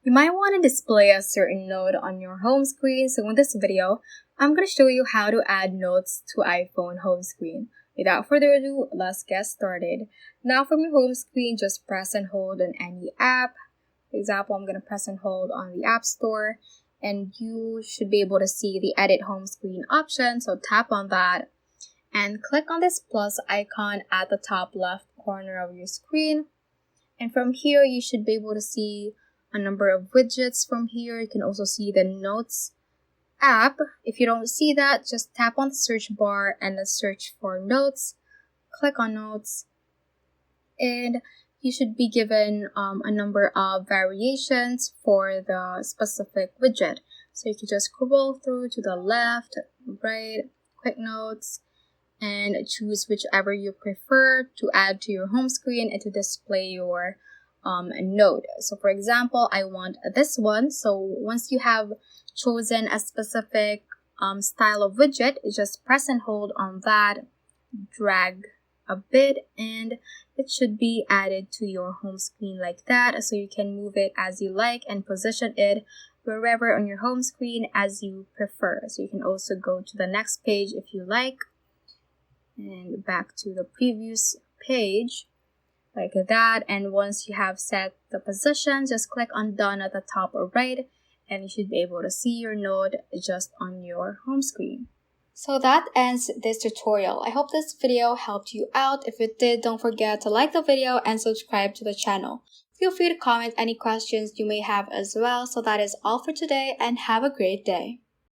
You might want to display a certain note on your home screen, so in this video, I'm going to show you how to add notes to iPhone home screen. Without further ado, let's get started. Now from your home screen, just press and hold on any app. For example, I'm going to press and hold on the App Store, and you should be able to see the Edit Home Screen option, so tap on that and click on this plus icon at the top left corner of your screen. And from here, you should be able to see a number of widgets from here. You can also see the Notes app. If you don't see that, just tap on the search bar and then search for Notes. Click on Notes, and you should be given a number of variations for the specific widget. So you can just scroll through to the left, right, Quick Notes, and choose whichever you prefer to add to your home screen and to display your note. So for example, I want this one. So once you have chosen a specific style of widget, just press and hold on that, drag a bit, and it should be added to your home screen like that. So you can move it as you like and position it wherever on your home screen as you prefer. So you can also go to the next page if you like, and back to the previous page like that. And once you have set the position, just click on done at the top right, and you should be able to see your note just on your home screen. So that ends this tutorial. I hope this video helped you out. If it did, don't forget to like the video and subscribe to the channel. Feel free to comment any questions you may have as well. So that is all for today, and have a great day.